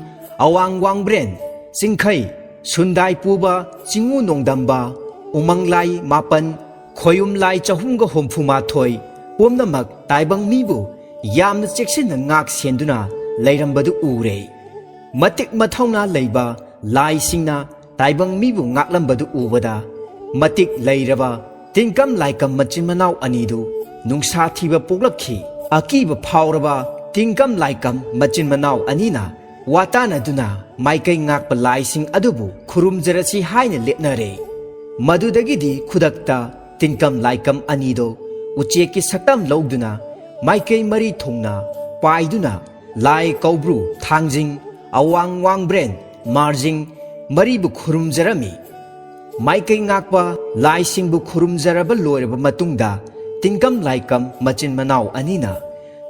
awang wangbren singkhai sundai puba chingu nongdamba umang lai mapan khoyum lai chahumga homphuma thoi pomnamak taibang mibu yamna cheksin ngak senduna leirambadu ure matik mathongna leiba lai singna taibang mibu ngaklambadu ubada matik leiraba tinkam laikam machin manau anidu nungsa thiba poklakhi akiba phawraba tinkam laikam machin manau anina watana duna maikai ngakpa laising adubu khurumjarasi haina letnare madudagidi khudakta tinkam laikam anido ucheki saktam logduna maikai mari thongna paiduna lai kaubru thangjing awang wangbren marjing maribu khurumjarami maikai ngakpa laisingbu khurumjaraba loiraba matungda tinkam laikam machin manau anina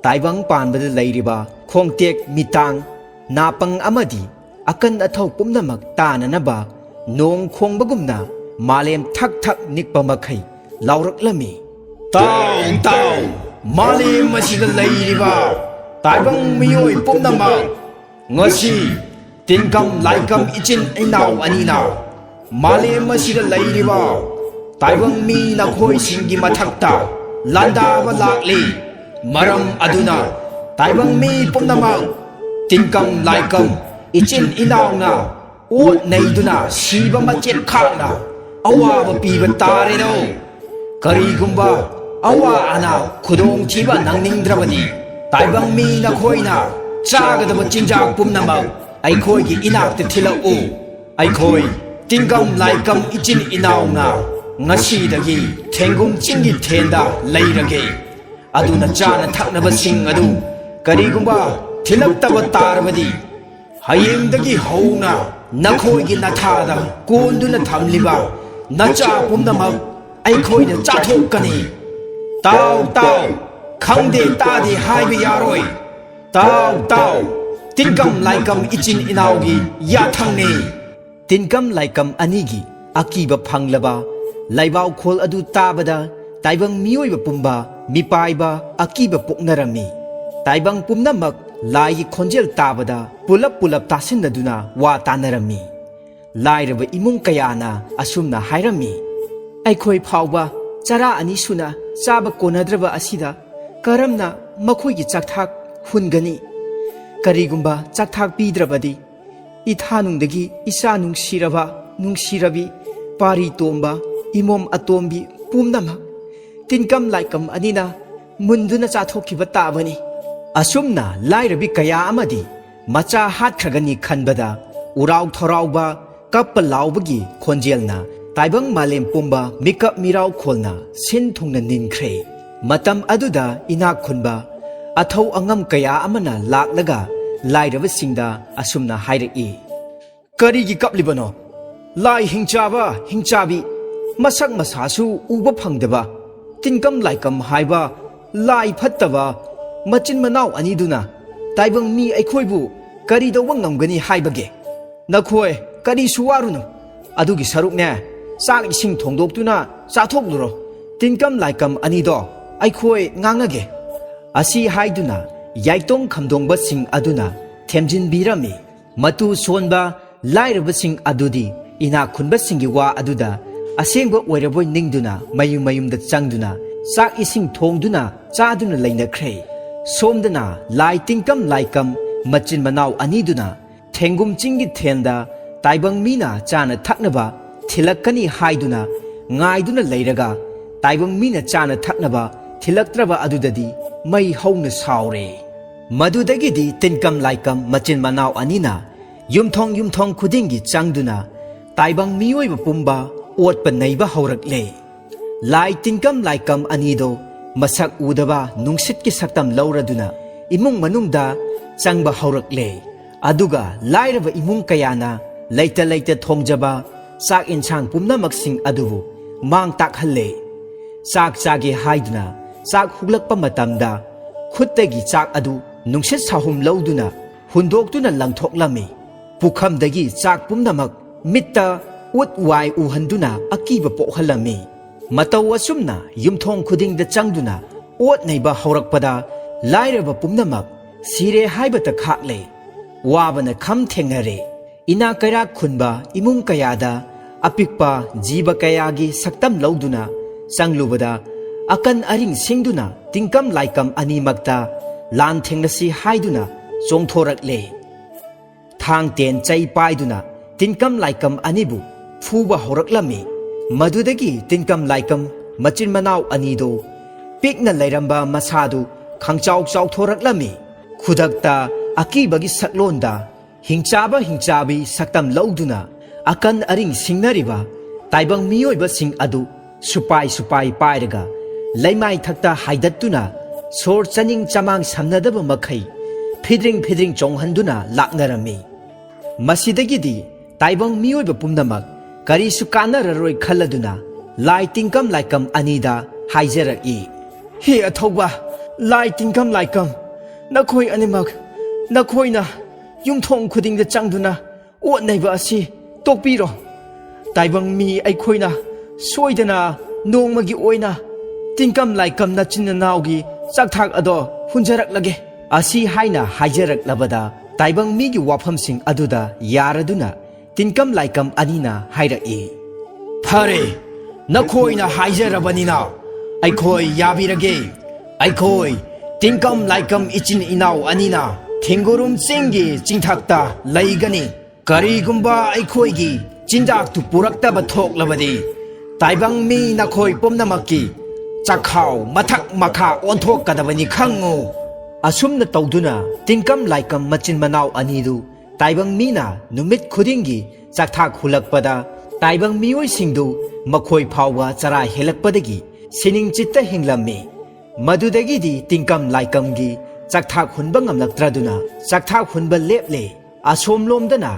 taibang panbada leiriba khongtek mitang napang amadi akan athau pumnamak tananaba nong khongbagumna malem thak thak nikpa makhai lauraklami tau tau malem masida leiriba taibang miyoi pumnamak ngasi tinkam laikam ichin inau anina malem masida leiriba taibang mi nakhoi singi mathakta landaba lakli maram aduna taibang mi pumnamak tinkam laikam ichin inauna ot neiduna siba machet khakna awaba piba tareno karigumba awa ana khudong thiba nangningdrabani taibang mi na khoina chagadaba chinjak pumnamak aikhoi gi inakte thilau aikhoi tinkam laikam ichin inauna ngasidagi thengum chingi thenda leirage aduna chana thaknaba sing adu karigumba thilaktaba tarabadi hayengdagi hauna nakhoigi nathada konduna thamliba nacha pumnamak aikhoina chathokani tau tau khangde tadi haibe yaroi tau tau tinkam laikam ichin inaugi yathangne tinkam laikam anigi akiba phanglaba laibau khol adu tabada taibang miyoiba pumba mipaiba akiba poknarami taibang pumnamak lai khonjel tabada pulap pulap tasinaduna wa tanarami lairaba imung kayana asumna hairami aikhoi phawba chara ani suna chaba konadraba asida karamna makhoi gi chakthak hungani karigumba chakthak pidrabadi ithanungdagi isa nungsirabi pari tomba imom atombi pumnama tinkam laikam anina munduna chathokiba tabani asumna lairabi kaya amadi macha hatkhagani khanbada urau thorauba kappa laubagi khonjelna taibang malem pumba mikap mirau kholna sin thungna ninkhre matam aduda inak khunba athau angam kaya amana laklaga lairaba singda asumna hairaki karigi kaplibano lai hingchabi masak masasu uba phangdaba tinkam laikam haiba lai phattaba machin manau aniduna taibang mi aikhoibu kari dawang ngamgani haibage nakhoi kari suwarunu adugi sarukne sak ising thongdoktuna chathokduro tinkam laikam anido aikhoi ngangage asi haiduna yaitong khamdongba sing aduna themjin birami matu sonba lairaba sing adudi ina khunba singi wa aduda asengba oiraboi ningduna mayumda changduna sak ising thongduna chaduna leinakhre somdana lai tinkam laikam machin manau aniduna thengum chingi thenda taibang mina chana thaknaba thilakani haiduna ngaiduna leiraga taibang mina chana thaknaba thilaktraba adudadi mai hauna saure madudagidi tinkam laikam machin manau anina yumthong khudingi changduna taibang miyoiba pumba otpa neiba haurakle lai tinkam laikam anido masak udaba nungsit ki saktam lauraduna imung manungda changba haurakle aduga lairaba imung kayana leita thongjaba sak insang pumnamak sing adubu mang takhalle sak chage haiduna sak huglakpa matamda khuttagi chak adu nungsit sahum lauduna hundoktuna langthoklami pukhamdagi chak pumnamak mitta ut wai uhanduna akiba pokhalami matau asumna yumthong khudingda changduna ot neiba haurakpada lairaba pumnamak sire haibata khakle wabana kham thengnare ina kaya khunba imung kayada apikpa jiba kayagi saktam lauduna changlubada akan aring singduna tinkam laikam animakta lan thengnasi haiduna chongthorakle thang ten chai paiduna tinkam laikam anibu fuba horaklami madudagi tinkam laikam machin manau anido pikna lairamba masadu khangchau thoraklami khudakta akibagi saklonda hingchabi saktam lauduna akan aring singnariba taibang miyoiba sing adu supai pairaga laimai thakta haidattuna sor chaning chamang samnadaba makhai phidring chonghanduna laknarami masidagidi taibang miyoiba pumnamak karisu kanararoi khalladuna lai tinkam laikam anida haijaraki he athauba lai tinkam laikam nakhoi animak nakhoina yumthong khudingda changduna ꯑꯣꯠ ꯅꯩꯕ ꯑꯁꯤ ꯇꯣꯛꯄꯤꯔꯣ ꯇꯥꯏꯕꯪ ꯃꯤ ꯑꯩꯈꯣꯏꯅ ꯁꯣꯏꯗꯅ ꯅꯣꯡꯃꯒꯤ ꯑꯣꯏꯅ ꯇꯤꯟꯀꯝ ꯂꯥꯏꯀꯝ ꯅꯆꯤꯟꯅꯥꯎꯒꯤ ꯆꯥꯛꯊꯥꯛ ꯑꯗꯣ ꯍꯨꯟꯖꯔꯛꯂꯒꯦ ꯑꯁꯤ ꯍꯥꯏꯅ ꯍꯥꯏꯖꯔꯛꯂꯕꯗ ꯇꯥꯏꯕꯪ ꯃꯤꯒꯤ ꯋꯥꯐꯝꯁꯤꯡ ꯑꯗꯨꯗ ꯌꯥꯔꯗꯨꯅ ꯇꯤꯟꯀꯝ ꯂꯥꯏꯀꯝ ꯑꯅꯤꯅ ꯍꯥꯏꯔꯛꯏ ꯐꯔꯦ ꯅꯈꯣꯏꯅ ꯍꯥꯏꯖꯔꯕꯅꯤꯅ ꯑꯩꯈꯣꯏ ꯌꯥꯕꯤꯔꯒꯦ ꯑꯩꯈꯣꯏ ꯇꯤꯟꯀꯝ ꯂꯥꯏꯀꯝ ꯏꯆꯤꯟ ꯏꯅꯥꯎ ꯑꯅꯤꯅ ꯊꯦꯡꯒꯨꯔꯨꯝ ꯆꯤꯡꯒꯤ ꯆꯤꯡꯊꯛꯇ ꯂꯩꯒꯅꯤ ꯀꯔꯤꯒꯨꯝꯕ ꯑꯩꯈꯣꯏꯒꯤ ꯆꯤꯟꯖꯥꯛꯇꯨ ꯄꯨꯔꯛꯇꯕ ꯊꯣꯛꯂꯕꯗꯤ ꯇꯥꯏꯕꯪ ꯃꯤ ꯅꯈꯣꯏ ꯄꯨꯝꯅꯃꯛꯀꯤ ꯆꯈꯥꯎ ꯃꯊꯛ ꯃꯈꯥ ꯑꯣꯟꯊꯣꯛꯀꯗꯕꯅꯤ ꯈꯪꯉꯨ ꯑꯁꯨꯝꯅ ꯇꯧꯗꯨꯅ ꯇꯤꯟꯀꯝ ꯂꯥꯏꯀꯝ ꯃꯆꯤꯟ ꯃꯅꯥꯎ ꯑꯅꯤꯗꯨ ꯇꯥꯏꯕꯪ ꯃꯤꯅ ꯅꯨꯃꯤꯠ ꯈꯨꯗꯤꯡꯒꯤ ꯆꯥꯛꯊꯥꯛ ꯍꯨꯜꯂꯛꯄꯗ ꯇꯥꯏꯕꯪ ꯃꯤꯑꯣꯏꯁꯤꯡꯗꯨ ꯃꯈꯣꯏ ꯐꯥꯎꯕ ꯆꯔꯥ ꯍꯦꯜꯂꯛꯄꯗꯒꯤ ꯁꯤꯅꯤꯡ ꯆꯤꯠꯇ ꯍꯤꯡꯂꯝꯃꯤ ꯃꯗꯨꯗꯒꯤꯗꯤ ꯇꯤꯟꯀꯝ ꯂꯥꯏꯀꯝꯒꯤ ꯆꯥꯛꯊꯥꯛ ꯍꯨꯟꯕ ꯉꯝꯂꯛꯇ꯭ꯔꯗꯨꯅ ꯆꯥꯛꯊꯥꯛ ꯍꯨꯟꯕ ꯂꯦꯞꯂꯦ ꯑꯁꯣꯝꯂꯣꯝꯗꯅ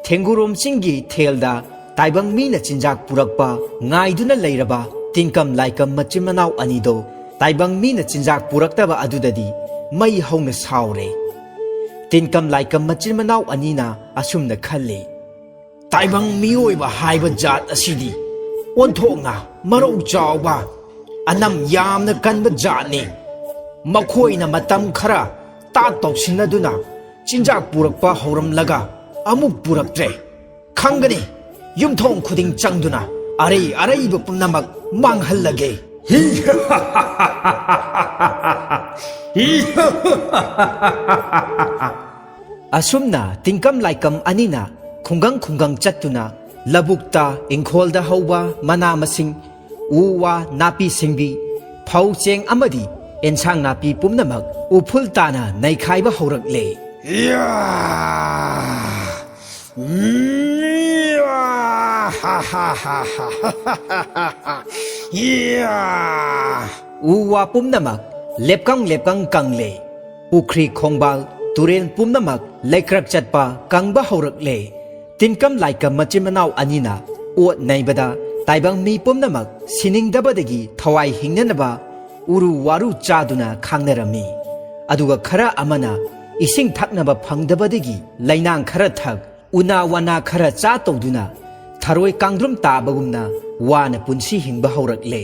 ꯊꯦꯡꯒꯨꯔꯣꯝ ꯆꯤꯡꯒꯤ ꯊꯦꯜꯗ ꯇꯥꯏꯕꯪ ꯃꯤꯅ ꯆꯤꯟꯖꯥꯛ ꯄꯨꯔꯛꯄ ꯉꯥꯏꯗꯨꯅ ꯂꯩꯔꯕ ꯇꯤꯟꯀꯝ ꯂꯥꯏꯀꯝ ꯃꯆꯤꯟ ꯃꯅꯥꯎ ꯑꯅꯤꯗꯣ ꯇꯥꯏꯕꯪ ꯃꯤꯅ ꯆꯤꯟꯖꯥꯛ ꯄꯨꯔꯛꯇꯕ ꯑꯗꯨꯗꯗꯤ ꯃꯩ ꯍꯧꯅ ꯁꯥꯎꯔꯦ ꯇꯤꯟꯀꯝ ꯂꯥꯏꯀꯝ ꯃꯆꯤꯟ ꯃꯅꯥꯎ ꯑꯅꯤꯅ ꯑꯁꯨꯝꯅ ꯈꯜꯂꯤ ꯇꯥꯏꯕꯪ ꯃꯤꯑꯣꯏꯕ ꯍꯥꯏꯕ ꯖꯥꯠ ꯑꯁꯤꯗꯤ ꯑꯣꯟꯊꯣꯛꯅ ꯃꯔꯧ ꯆꯥꯎꯕ ꯑꯅꯝ ꯌꯥꯝꯅ ꯀꯟꯕ ꯖꯥꯠꯅꯤ ꯃꯈꯣꯏꯅ ꯃꯇꯝ ꯈꯔ ꯇꯥꯠ ꯇꯧꯁꯤꯟꯅꯗꯨꯅ ꯆꯤꯟꯖꯥꯛ ꯄꯨꯔꯛꯄ ꯍꯧꯔꯝꯂꯒ ꯑꯃꯨꯛ ꯄꯨꯔꯛꯇ꯭ꯔꯦ ꯈꯪꯒꯅꯤ ꯌꯨꯝꯊꯣꯡ ꯈꯨꯗꯤꯡ ꯆꯪꯗꯨꯅ ꯑꯔꯩ ꯑꯔꯩꯕ ꯄꯨꯝꯅꯃꯛ ꯃꯥꯡꯍꯜꯂꯒꯦ ꯑꯁꯨꯝꯅ ꯇꯤꯟꯀꯝ ꯂꯥꯏꯀꯝ ꯑꯅꯤꯅ ꯈꯨꯡꯒꯪ ꯈꯨꯡꯒꯪ ꯆꯠꯇꯨꯅ ꯂꯧꯕꯨꯛꯇ ꯏꯪꯈꯣꯜꯗ ꯍꯧꯕ ꯃꯅꯥ ꯃꯁꯤꯡ ꯎ ꯋꯥ ꯅꯥꯄꯤ ꯁꯤꯡꯕꯤ ꯐꯧ ꯆꯦꯡ ꯑꯃꯗꯤ ꯑꯦꯟꯁꯥꯡ ꯅꯥꯄꯤ ꯄꯨꯝꯅꯃꯛ ꯎꯐꯨꯜ ꯇꯥꯅ ꯅꯩꯈꯥꯏꯕ ꯍꯧꯔꯛꯂꯦ ꯎ ꯋꯥ ꯄꯨꯝꯅꯃꯛ ꯂꯦꯞꯀꯪ ꯂꯦꯞꯀꯪ ꯀꯪꯂꯦ ꯄꯨꯈ꯭ꯔꯤ ꯈꯣꯡꯕꯥꯜ ꯇꯨꯔꯦꯟ ꯄꯨꯝꯅꯃꯛ ꯂꯩꯀ꯭ꯔꯛ ꯆꯠꯄ ꯀꯪꯕ ꯍꯧꯔꯛꯂꯦ ꯇꯤꯟꯀꯝ ꯂꯥꯏꯀꯝ ꯃꯆꯤꯟ ꯃꯅꯥꯎ ꯑꯅꯤꯅ ꯑꯣꯠ ꯅꯩꯕꯗ ꯇꯥꯏꯕꯪ ꯃꯤ ꯄꯨꯝꯅꯃꯛ ꯁꯤꯅꯤꯡꯗꯕꯗꯒꯤ ꯊꯋꯥꯏ ꯍꯤꯡꯅꯅꯕ ꯎꯔꯨ ꯋꯥꯔꯨ ꯆꯥꯗꯨꯅ ꯈꯥꯡꯅꯔꯝꯃꯤ ꯑꯗꯨꯒ ꯈꯔ ꯑꯃꯅ ꯏꯁꯤꯡ ꯊꯛꯅꯕ ꯐꯪꯗꯕꯗꯒꯤ ꯂꯩꯅꯥꯡ ꯈꯔ ꯊꯛ ꯎꯅꯥ ꯋꯥꯅꯥ ꯈꯔ ꯆꯥ ꯇꯧꯗꯨꯅ ꯊꯔꯣꯏ ꯀꯥꯡꯗ꯭ꯔꯨꯝ ꯇꯥꯕꯒꯨꯝꯅ ꯋꯥꯅ ꯄꯨꯟꯁꯤ ꯍꯤꯡꯕ ꯍꯧꯔꯛꯂꯦ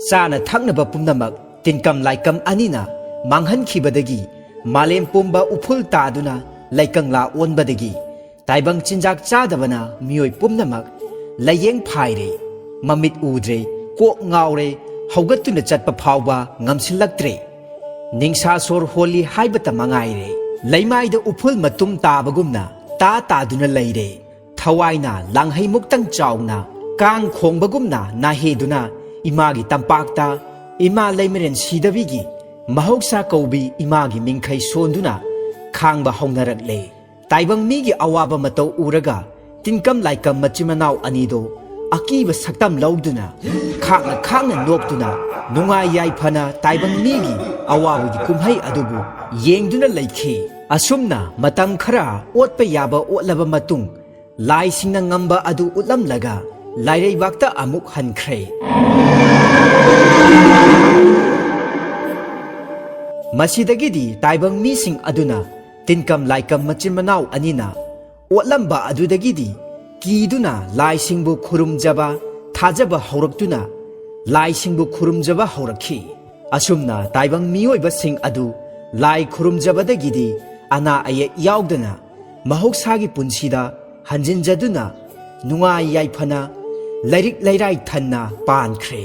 ꯆꯥꯅ ꯊꯛꯅꯕ ꯄꯨꯝꯅꯃꯛ ꯇꯤꯟꯀꯝ ꯂꯥꯏꯀꯝ ꯑꯅꯤꯅ ꯃꯥꯡꯍꯟꯈꯤꯕꯗꯒꯤ ꯃꯥꯂꯦꯝ ꯄꯨꯝꯕ ꯎꯐꯨꯜ ꯇꯥꯗꯨꯅ ꯂꯩꯀꯪꯂꯥ ꯑꯣꯟꯕꯗꯒꯤ ꯇꯥꯏꯕꯪ ꯆꯤꯟꯖꯥꯛ ꯆꯥꯗꯕꯅ ꯃꯤꯑꯣꯏ ꯄꯨꯝꯅꯃꯛ ꯂꯥꯏꯌꯦꯡ ꯐꯥꯏꯔꯦ ꯃꯃꯤꯠ ꯎꯗ꯭ꯔꯦ ꯀꯣꯛ ꯉꯥꯎꯔꯦ ꯍꯧꯒꯠꯇꯨꯅ ꯆꯠꯄ ꯐꯥꯎꯕ ꯉꯝꯁꯤꯜꯂꯛꯇ꯭ꯔꯦ ꯅꯤꯡꯁꯥ ꯁꯣꯔ ꯍꯣꯜꯂꯤ ꯍꯥꯏꯕꯇ ꯃꯉꯥꯏꯔꯦ ꯂꯩꯃꯥꯏꯗ ꯎꯐꯨꯜ ꯃꯇꯨꯝ ꯇꯥꯕꯒꯨꯝꯅ ꯇꯥꯗꯨꯅ ꯂꯩꯔꯦ ꯊꯋꯥꯏꯅ ꯂꯥꯡꯍꯩꯃꯨꯛꯇꯪ ꯆꯥꯎꯅ ꯀꯥꯡ ꯈꯣꯡꯕꯒꯨꯝꯅ ꯅꯥꯍꯦꯗꯨꯅ ꯏꯃꯥꯒꯤ ꯇꯝꯄꯥꯛꯇ ꯏꯃꯥ ꯂꯩꯃꯔꯦꯟ ꯁꯤꯗꯕꯤꯒꯤ ꯃꯍꯧꯁꯥ ꯀꯧꯕꯤ ꯏꯃꯥꯒꯤ ꯃꯤꯡꯈꯩ ꯁꯣꯟꯗꯨꯅ ꯈꯥꯡꯕ ꯍꯧꯅꯔꯛꯂꯦ ꯇꯥꯏꯕꯪ ꯃꯤꯒꯤ ꯑꯋꯥꯕ ꯃꯇꯧ ꯎꯔꯒ ꯇꯤꯟꯀꯝ ꯂꯥꯏꯀꯝ ꯃꯆꯤꯟ ꯃꯅꯥꯎ ꯑꯅꯤꯗꯣ ꯑꯀꯤꯕ ꯁꯛꯇꯝ ꯂꯧꯗꯨꯅ ꯈꯥꯡꯅ ꯅꯣꯛꯇꯨꯅ ꯅꯨꯡꯉꯥꯏ ꯌꯥꯏꯐꯅ ꯇꯥꯏꯕꯪ ꯃꯤꯒꯤ ꯑꯋꯥꯕꯒꯤ ꯀꯨꯝꯍꯩ ꯑꯗꯨꯕꯨ ꯌꯦꯡꯗꯨꯅ ꯂꯩꯈꯤ ꯑꯁꯨꯝꯅ ꯃꯇꯝ ꯈꯔ ꯑꯣꯠꯄ ꯌꯥꯕ ꯑꯣꯠꯂꯕ ꯃꯇꯨꯡ ꯂꯥꯏꯁꯤꯡꯅ ꯉꯝꯕ ꯑꯗꯨ ꯎꯠꯂꯝꯂꯒ ꯂꯥꯏꯔꯩꯕꯥꯛꯇ ꯑꯃꯨꯛ ꯍꯟꯈ꯭ꯔꯦ ꯃꯁꯤꯗꯒꯤꯗꯤ ꯇꯥꯏꯕꯪ ꯃꯤꯁꯤꯡ ꯑꯗꯨꯅ ꯇꯤꯟꯀꯝ ꯂꯥꯏꯀꯝ ꯃꯆꯤꯟ ꯃꯅꯥꯎ ꯑꯅꯤꯅ ꯑꯣꯠꯂꯝꯕ ꯑꯗꯨꯗꯒꯤꯗꯤ ꯀꯤꯗꯨꯅ ꯂꯥꯏꯁꯤꯡꯕꯨ ꯈꯨꯔꯨꯝꯖꯕ ꯊꯥꯖꯕ ꯍꯧꯔꯛꯇꯨꯅ ꯂꯥꯏꯁꯤꯡꯕꯨ ꯈꯨꯔꯨꯝꯖꯕ ꯍꯧꯔꯛꯈꯤ ꯑꯁꯨꯝꯅ ꯇꯥꯏꯕꯪ ꯃꯤꯑꯣꯏꯕꯁꯤꯡ ꯑꯗꯨ ꯂꯥꯏ ꯈꯨꯔꯨꯝꯖꯕꯗꯒꯤꯗꯤ ꯑꯅꯥ ꯑꯌꯦꯛ ꯌꯥꯎꯗꯅ ꯃꯍꯧꯁꯥꯒꯤ ꯄꯨꯟꯁꯤꯗ ꯍꯟꯖꯤꯟꯖꯗꯨꯅ ꯅꯨꯡꯉꯥꯏ ꯌꯥꯏꯐꯅ ꯂꯥꯏꯔꯤꯛ ꯂꯩꯔꯥꯏ ꯊꯟꯅ ꯄꯥꯟꯈ꯭ꯔꯦ